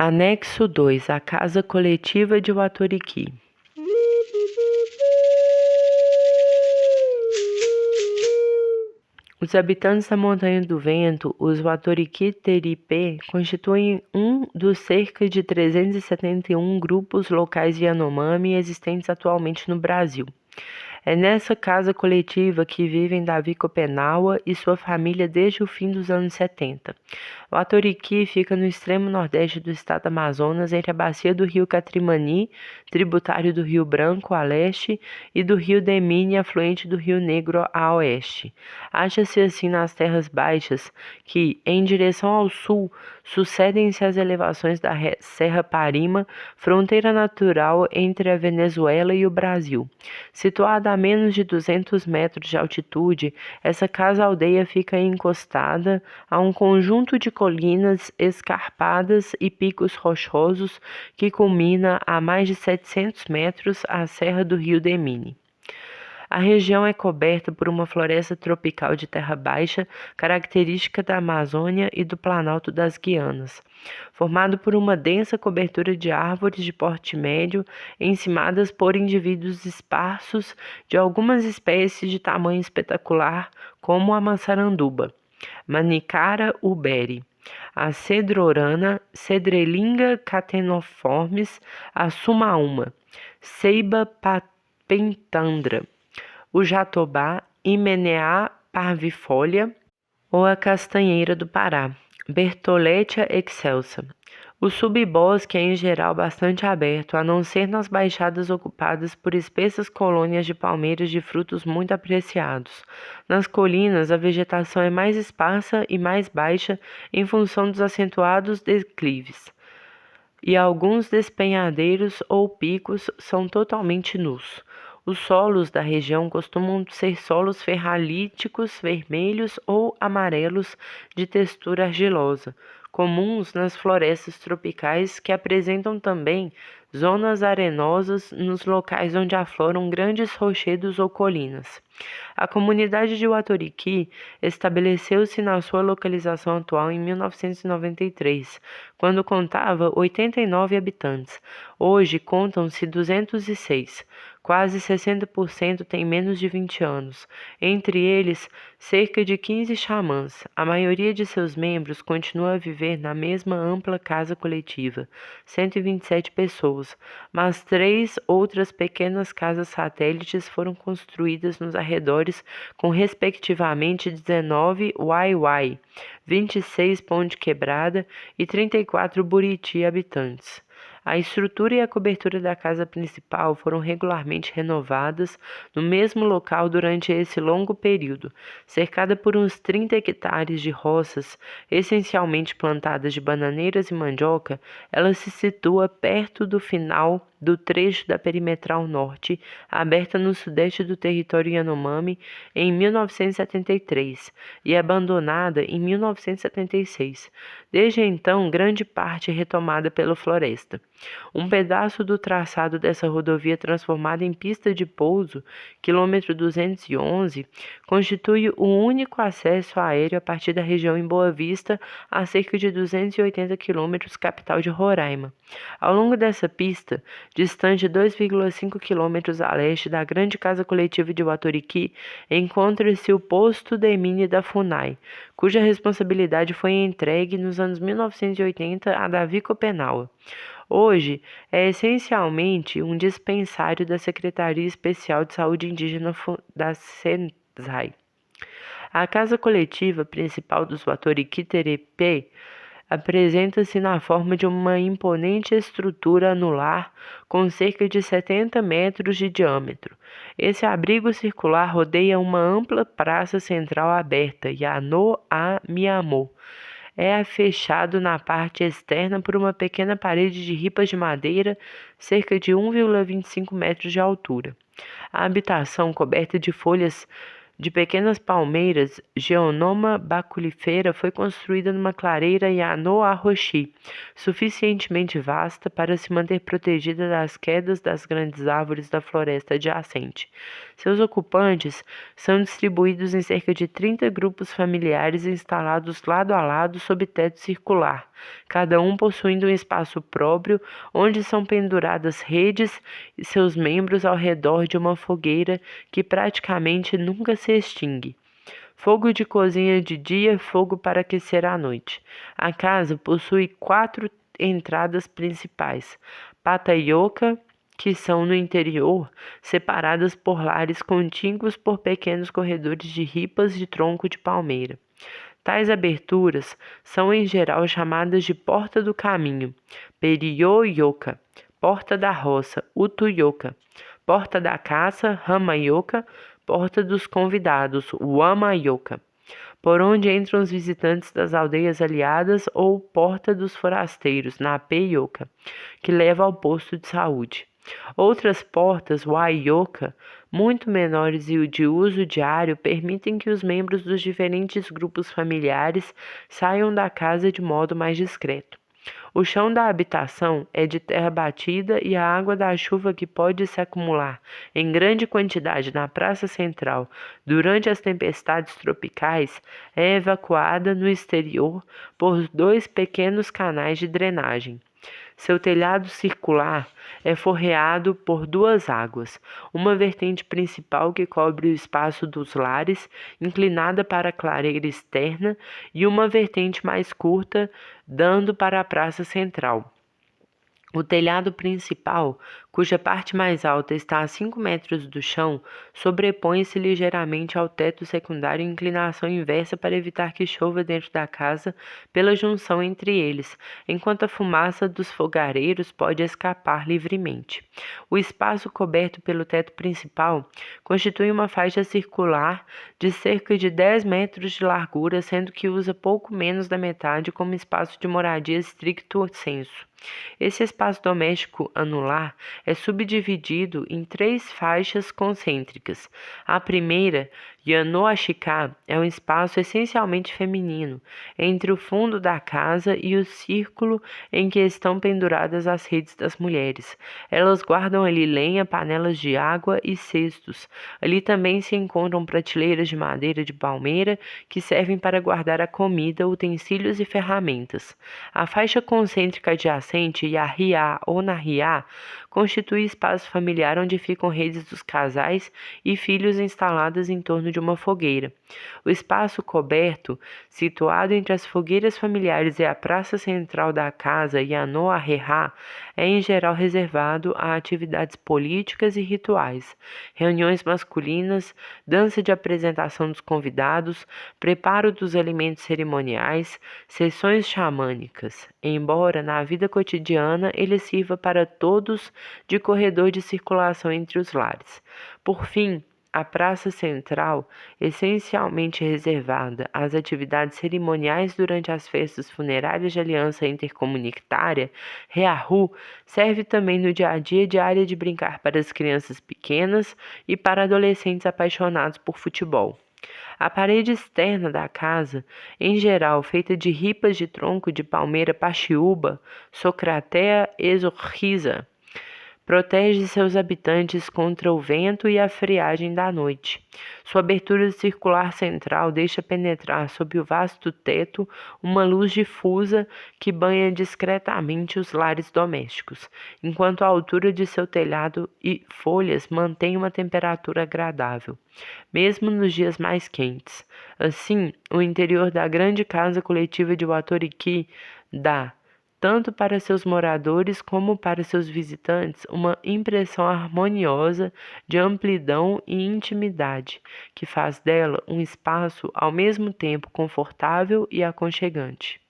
Anexo 2. A Casa Coletiva de Uatoriqui. Os habitantes da Montanha do Vento, os Uatoriqui-Teripê, constituem um dos cerca de 371 grupos locais Yanomami existentes atualmente no Brasil. É nessa casa coletiva que vivem Davi Copenaua e sua família desde o fim dos anos 70. O Uatoriqui fica no extremo nordeste do estado do Amazonas, entre a bacia do rio Catrimani, tributário do Rio Branco a leste, e do rio Demine, afluente do Rio Negro a oeste. Acha-se assim nas terras baixas que, em direção ao sul, sucedem-se as elevações da Serra Parima, fronteira natural entre a Venezuela e o Brasil. Situada a menos de 200 metros de altitude, essa casa-aldeia fica encostada a um conjunto de colinas escarpadas e picos rochosos que culmina a mais de 700 metros a Serra do Rio Demine. A região é coberta por uma floresta tropical de terra baixa, característica da Amazônia e do Planalto das Guianas, formado por uma densa cobertura de árvores de porte médio, encimadas por indivíduos esparsos de algumas espécies de tamanho espetacular, como a maçaranduba, Manicara uberi, a cedrorana, Cedrelinga catenoformes, a sumaúma, Ceiba pentandra, o jatobá, Himenea parvifolia ou a castanheira do Pará, Bertholletia excelsa. O subbosque é em geral bastante aberto, a não ser nas baixadas ocupadas por espessas colônias de palmeiras de frutos muito apreciados. Nas colinas, a vegetação é mais esparsa e mais baixa em função dos acentuados declives, e alguns despenhadeiros ou picos são totalmente nus. Os solos da região costumam ser solos ferralíticos vermelhos ou amarelos de textura argilosa, comuns nas florestas tropicais, que apresentam também zonas arenosas nos locais onde afloram grandes rochedos ou colinas. A comunidade de Uatoriqui estabeleceu-se na sua localização atual em 1993, quando contava 89 habitantes. Hoje contam-se 206. Quase 60% têm menos de 20 anos. Entre eles, cerca de 15 xamãs. A maioria de seus membros continua a viver na mesma ampla casa coletiva, 127 pessoas, mas 3 outras pequenas casas satélites foram construídas nos arredores com respectivamente 19 Uai-Uai, 26 Ponte Quebrada e 34 Buriti habitantes. A estrutura e a cobertura da casa principal foram regularmente renovadas no mesmo local durante esse longo período. Cercada por uns 30 hectares de roças, essencialmente plantadas de bananeiras e mandioca, ela se situa perto do final do trecho da perimetral norte, aberta no sudeste do território Yanomami em 1973 e abandonada em 1976. Desde então, grande parte é retomada pela floresta. Um pedaço do traçado dessa rodovia transformada em pista de pouso, quilômetro 211, constitui o único acesso aéreo a partir da região em Boa Vista, a cerca de 280 quilômetros capital de Roraima. Ao longo dessa pista, distante 2,5 quilômetros a leste da grande casa coletiva de Uatoriqui, encontra-se o posto Demine da FUNAI, cuja responsabilidade foi entregue nos anos 1980 a Davi Copenaua. Hoje, é essencialmente um dispensário da Secretaria Especial de Saúde Indígena da SENSAI. A casa coletiva principal dos Uatoriqui-Terepê apresenta-se na forma de uma imponente estrutura anular com cerca de 70 metros de diâmetro. Esse abrigo circular rodeia uma ampla praça central aberta, Yano-a-Miamô. É fechado na parte externa por uma pequena parede de ripas de madeira, cerca de 1,25 metros de altura. A habitação, coberta de folhas de pequenas palmeiras, Geonoma baculifera, foi construída numa clareira Yano-a-Roxi, suficientemente vasta para se manter protegida das quedas das grandes árvores da floresta adjacente. Seus ocupantes são distribuídos em cerca de 30 grupos familiares instalados lado a lado sob teto circular, cada um possuindo um espaço próprio onde são penduradas redes e seus membros ao redor de uma fogueira que praticamente nunca se extingue. Fogo de cozinha de dia, fogo para aquecer à noite. A casa possui 4 entradas principais: Pata-Yoka, que são no interior, separadas por lares contíguos por pequenos corredores de ripas de tronco de palmeira. Tais aberturas são em geral chamadas de porta do caminho, Periyo-yoka, porta da roça, Utu-yoka, porta da caça, Rama-yoka, porta dos convidados, Wama-yoka, por onde entram os visitantes das aldeias aliadas, ou porta dos forasteiros, Nape-yoka, que leva ao posto de saúde. Outras portas, Wai-yoka, muito menores e de uso diário, permitem que os membros dos diferentes grupos familiares saiam da casa de modo mais discreto. O chão da habitação é de terra batida e a água da chuva, que pode se acumular em grande quantidade na praça central durante as tempestades tropicais, é evacuada no exterior por 2 pequenos canais de drenagem. Seu telhado circular é forreado por 2 águas, uma vertente principal que cobre o espaço dos lares, inclinada para a clareira externa, e uma vertente mais curta, dando para a praça central. O telhado principal, cuja parte mais alta está a 5 metros do chão, sobrepõe-se ligeiramente ao teto secundário em inclinação inversa para evitar que chova dentro da casa pela junção entre eles, enquanto a fumaça dos fogareiros pode escapar livremente. O espaço coberto pelo teto principal constitui uma faixa circular de cerca de 10 metros de largura, sendo que usa pouco menos da metade como espaço de moradia stricto sensu. Esse espaço doméstico anular é subdividido em 3 faixas concêntricas. A primeira, Yanoashika, é um espaço essencialmente feminino, entre o fundo da casa e o círculo em que estão penduradas as redes das mulheres. Elas guardam ali lenha, panelas de água e cestos. Ali também se encontram prateleiras de madeira de palmeira que servem para guardar a comida, utensílios e ferramentas. A faixa concêntrica adjacente, Yahiá ou Nahiá, constitui espaço familiar onde ficam redes dos casais e filhos instaladas em torno de uma fogueira. O espaço coberto, situado entre as fogueiras familiares e a praça central da casa Yanoa-Rehá, é em geral reservado a atividades políticas e rituais, reuniões masculinas, dança de apresentação dos convidados, preparo dos alimentos cerimoniais, sessões xamânicas, embora na vida cotidiana ele sirva para todos de corredor de circulação entre os lares. Por fim, a praça central, essencialmente reservada às atividades cerimoniais durante as festas funerárias de aliança intercomunitária, Reahu, serve também no dia a dia de área de brincar para as crianças pequenas e para adolescentes apaixonados por futebol. A parede externa da casa, em geral feita de ripas de tronco de palmeira paxiúba, Socratea exorcisa, protege seus habitantes contra o vento e a friagem da noite. Sua abertura circular central deixa penetrar sob o vasto teto uma luz difusa que banha discretamente os lares domésticos, enquanto a altura de seu telhado e folhas mantém uma temperatura agradável, mesmo nos dias mais quentes. Assim, o interior da grande casa coletiva de Watoriki dá, tanto para seus moradores como para seus visitantes, uma impressão harmoniosa de amplidão e intimidade, que faz dela um espaço ao mesmo tempo confortável e aconchegante.